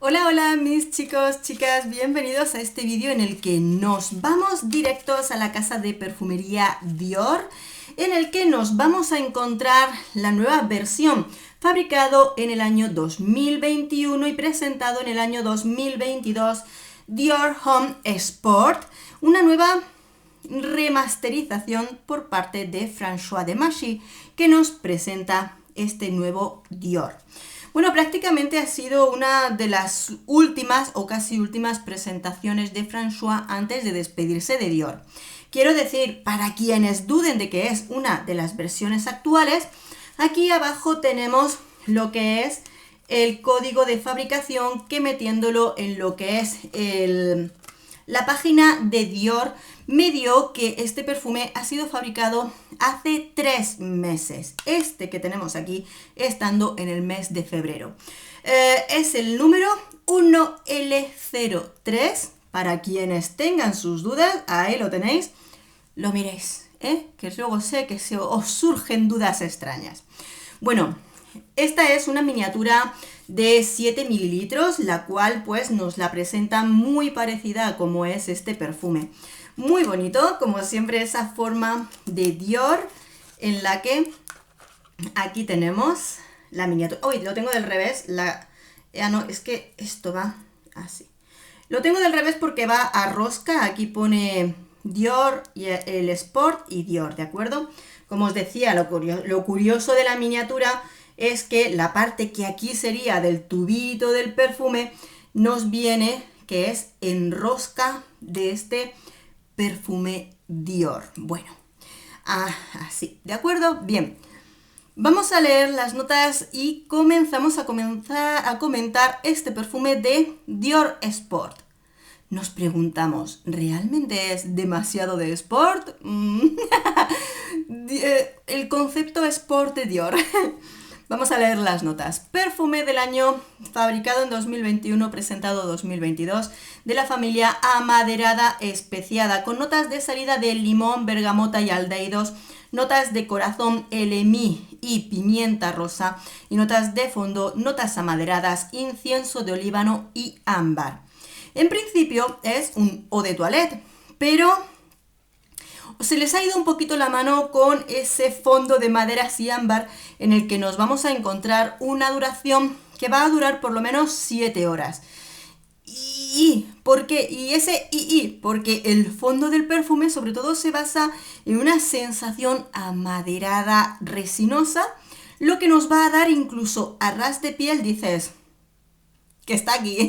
Hola, hola mis chicos, chicas, bienvenidos a este vídeo en el que nos vamos directos a la casa de perfumería Dior, en el que nos vamos a encontrar la nueva versión, fabricado en el año 2021 y presentado en el año 2022, Dior Homme Sport, una nueva remasterización por parte de François Demachy, que nos presenta este nuevo Dior. Bueno, prácticamente ha sido una de las últimas o casi últimas presentaciones de François antes de despedirse de Dior. Quiero decir, para quienes duden de que es una de las versiones actuales, aquí abajo tenemos lo que es el código de fabricación, que metiéndolo en lo que es la página de Dior me dio que este perfume ha sido fabricado hace 3 meses. Este que tenemos aquí estando en el mes de febrero. Es el número 1L03. Para quienes tengan sus dudas, ahí lo tenéis. Lo miréis, que luego sé que os surgen dudas extrañas. Bueno, esta es una miniatura de 7 mililitros, la cual pues nos la presenta muy parecida a como es este perfume. Muy bonito, como siempre, esa forma de Dior en la que aquí tenemos la miniatura. Uy, lo tengo del revés. No, es que esto va así. Lo tengo del revés porque va a rosca. Aquí pone Dior y el Sport y Dior, ¿de acuerdo? Como os decía, lo curioso de la miniatura es que la parte que aquí sería del tubito del perfume nos viene que es en rosca de este perfume Dior. Bueno, así, ¿de acuerdo? Bien, vamos a leer las notas y comenzamos a comentar este perfume de Dior Sport. Nos preguntamos, ¿realmente es demasiado de Sport? El concepto Sport de Dior. Vamos a leer las notas. Perfume del año, fabricado en 2021, presentado 2022, de la familia amaderada especiada, con notas de salida de limón, bergamota y aldehídos, notas de corazón, LMI y pimienta rosa, y notas de fondo, notas amaderadas, incienso de olíbano y ámbar. En principio es un eau de toilette, pero se les ha ido un poquito la mano con ese fondo de maderas y ámbar, en el que nos vamos a encontrar una duración que va a durar por lo menos 7 horas. ¿Por qué? Porque el fondo del perfume sobre todo se basa en una sensación amaderada, resinosa, lo que nos va a dar incluso a ras de piel, dices, que está aquí,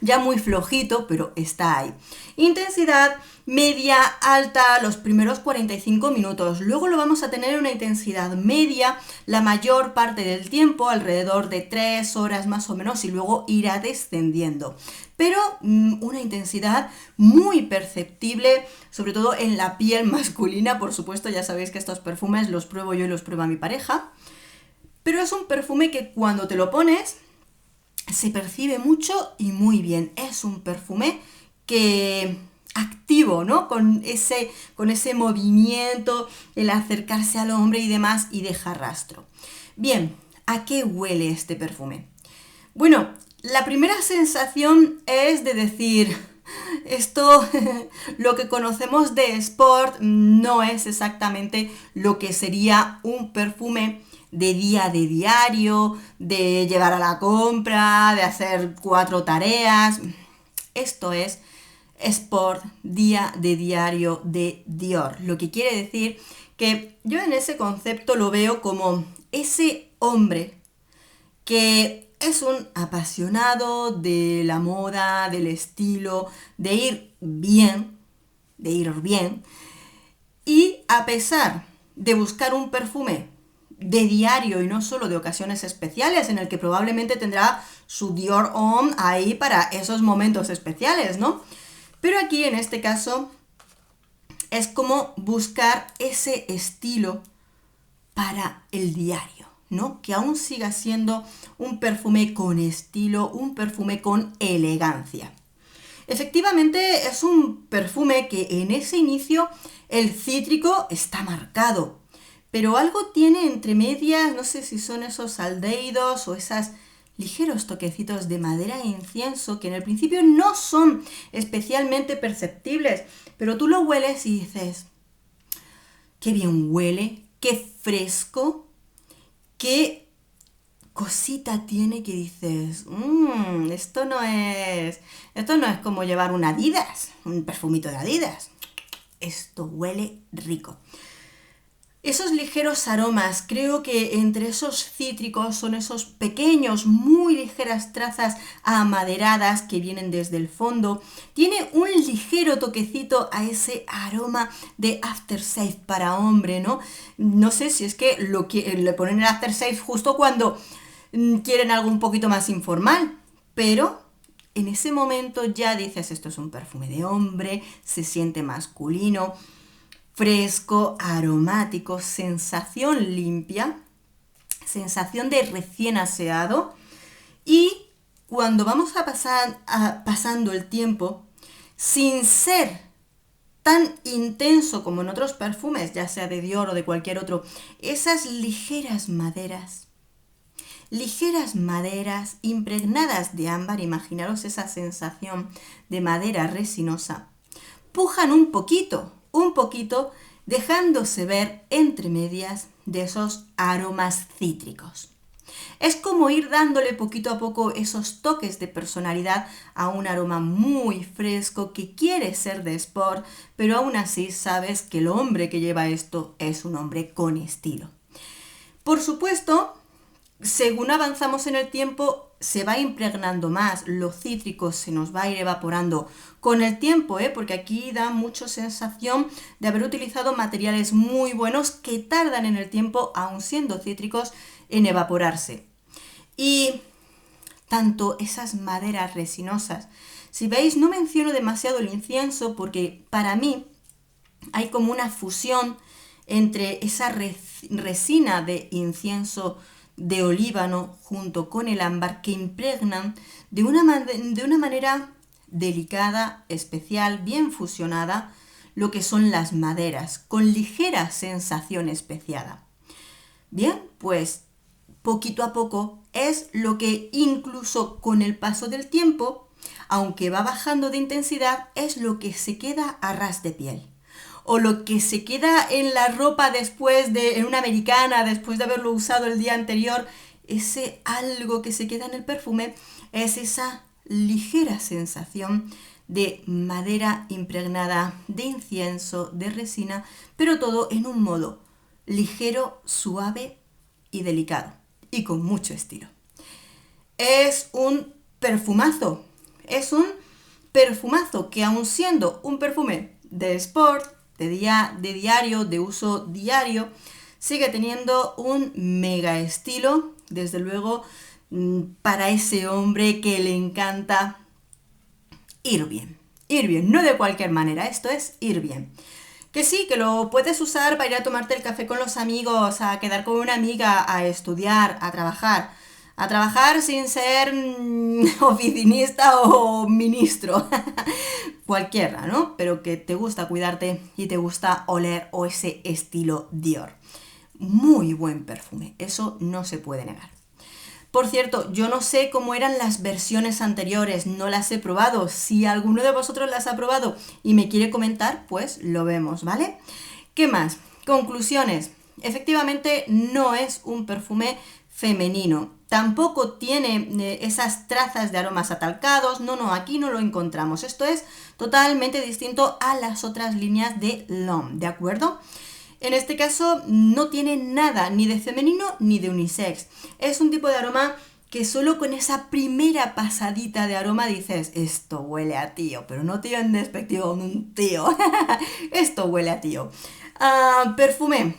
ya muy flojito, pero está ahí. Intensidad media alta los primeros 45 minutos, luego lo vamos a tener en una intensidad media la mayor parte del tiempo, alrededor de 3 horas más o menos, y luego irá descendiendo. Pero una intensidad muy perceptible, sobre todo en la piel masculina. Por supuesto, ya sabéis que estos perfumes los pruebo yo y los prueba mi pareja. Pero es un perfume que cuando te lo pones se percibe mucho y muy bien. Es un perfume que activo, ¿no? Con ese movimiento, el acercarse al hombre y demás, y deja rastro. Bien, ¿a qué huele este perfume? Bueno, la primera sensación es de decir, esto, lo que conocemos de Sport, no es exactamente lo que sería un perfume de día de diario, de llevar a la compra, de hacer 4 tareas. Esto es Sport, día de diario de Dior. Lo que quiere decir que yo en ese concepto lo veo como ese hombre que es un apasionado de la moda, del estilo, de ir bien, y a pesar de buscar un perfume de diario y no solo de ocasiones especiales, en el que probablemente tendrá su Dior Homme ahí para esos momentos especiales, ¿no? Pero aquí en este caso es como buscar ese estilo para el diario, ¿no? Que aún siga siendo un perfume con estilo, un perfume con elegancia. Efectivamente es un perfume que en ese inicio el cítrico está marcado, pero algo tiene entre medias, no sé si son esos aldehídos o esas ligeros toquecitos de madera e incienso que en el principio no son especialmente perceptibles, pero tú lo hueles y dices, qué bien huele, qué fresco, qué cosita tiene que dices, esto no es como llevar un Adidas, un perfumito de Adidas. Esto huele rico. Esos ligeros aromas, creo que entre esos cítricos son esos pequeños, muy ligeras trazas amaderadas que vienen desde el fondo. Tiene un ligero toquecito a ese aroma de aftershave para hombre, ¿no? No sé si es que le ponen el aftershave justo cuando quieren algo un poquito más informal, pero en ese momento ya dices, esto es un perfume de hombre, se siente masculino, fresco, aromático, sensación limpia, sensación de recién aseado. Y cuando vamos pasando el tiempo, sin ser tan intenso como en otros perfumes, ya sea de Dior o de cualquier otro, esas ligeras maderas impregnadas de ámbar, imaginaros esa sensación de madera resinosa, pujan un poquito, dejándose ver entre medias de esos aromas cítricos. Es como ir dándole poquito a poco esos toques de personalidad a un aroma muy fresco que quiere ser de sport, pero aún así sabes que el hombre que lleva esto es un hombre con estilo. Por supuesto, según avanzamos en el tiempo, se va impregnando más, lo cítrico se nos va a ir evaporando con el tiempo, porque aquí da mucha sensación de haber utilizado materiales muy buenos que tardan en el tiempo, aun siendo cítricos, en evaporarse. Y tanto esas maderas resinosas, si veis, no menciono demasiado el incienso porque para mí hay como una fusión entre esa resina de incienso de olíbano junto con el ámbar que impregnan de una manera delicada, especial, bien fusionada, lo que son las maderas, con ligera sensación especiada. Bien, pues poquito a poco es lo que incluso con el paso del tiempo, aunque va bajando de intensidad, es lo que se queda a ras de piel. O lo que se queda en la ropa en una americana, después de haberlo usado el día anterior, ese algo que se queda en el perfume es esa ligera sensación de madera impregnada, de incienso, de resina, pero todo en un modo ligero, suave y delicado, y con mucho estilo. Es un perfumazo que aun siendo un perfume de sport, de diario, de uso diario, sigue teniendo un mega estilo, desde luego, para ese hombre que le encanta ir bien, no de cualquier manera, esto es ir bien. Que sí, que lo puedes usar para ir a tomarte el café con los amigos, a quedar con una amiga, a estudiar, a trabajar sin ser oficinista o ministro, cualquiera, ¿no? Pero que te gusta cuidarte y te gusta oler o ese estilo Dior. Muy buen perfume, eso no se puede negar. Por cierto, yo no sé cómo eran las versiones anteriores, no las he probado. Si alguno de vosotros las ha probado y me quiere comentar, pues lo vemos, ¿vale? ¿Qué más? Conclusiones. Efectivamente, no es un perfume femenino. Tampoco tiene esas trazas de aromas atalcados. No, aquí no lo encontramos. Esto es totalmente distinto a las otras líneas de L'Homme, ¿de acuerdo? En este caso no tiene nada ni de femenino ni de unisex. Es un tipo de aroma que solo con esa primera pasadita de aroma dices, esto huele a tío, pero no tío en despectivo, un tío. Esto huele a tío. Perfume.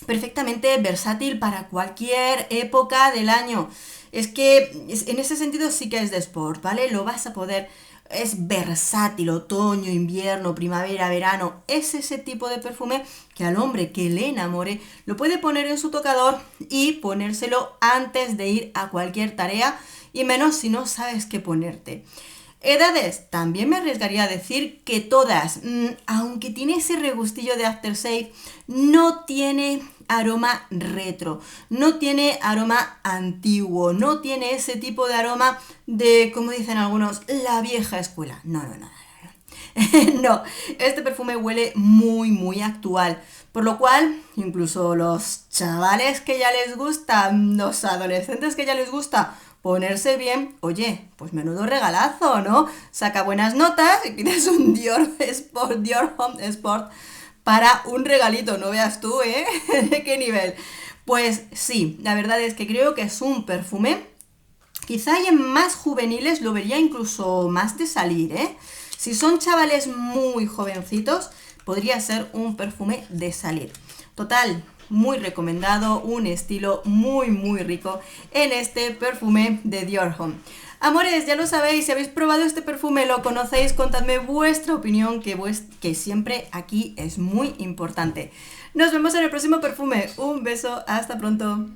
Perfectamente versátil para cualquier época del año. Es que en ese sentido sí que es de sport, ¿vale? Lo vas a poder... Es versátil, otoño, invierno, primavera, verano. Es ese tipo de perfume que al hombre que le enamore lo puede poner en su tocador y ponérselo antes de ir a cualquier tarea, y menos si no sabes qué ponerte. Edades, también me arriesgaría a decir que todas, aunque tiene ese regustillo de aftershave, no tiene aroma retro, no tiene aroma antiguo, no tiene ese tipo de aroma de, como dicen algunos, la vieja escuela. No. No, este perfume huele muy actual, por lo cual incluso los chavales que ya les gusta, los adolescentes que ya les gusta ponerse bien, oye, pues menudo regalazo, ¿no? Saca buenas notas y pides un Dior Sport, Dior Homme Sport para un regalito, no veas tú, ¿eh? ¿De qué nivel? Pues sí, la verdad es que creo que es un perfume. Quizá en más juveniles lo vería incluso más de salir, ¿eh? Si son chavales muy jovencitos, podría ser un perfume de salir. Total, muy recomendado, un estilo muy rico en este perfume de Dior Homme. Amores, ya lo sabéis, si habéis probado este perfume, lo conocéis, contadme vuestra opinión, que siempre aquí es muy importante. Nos vemos en el próximo perfume. Un beso, hasta pronto.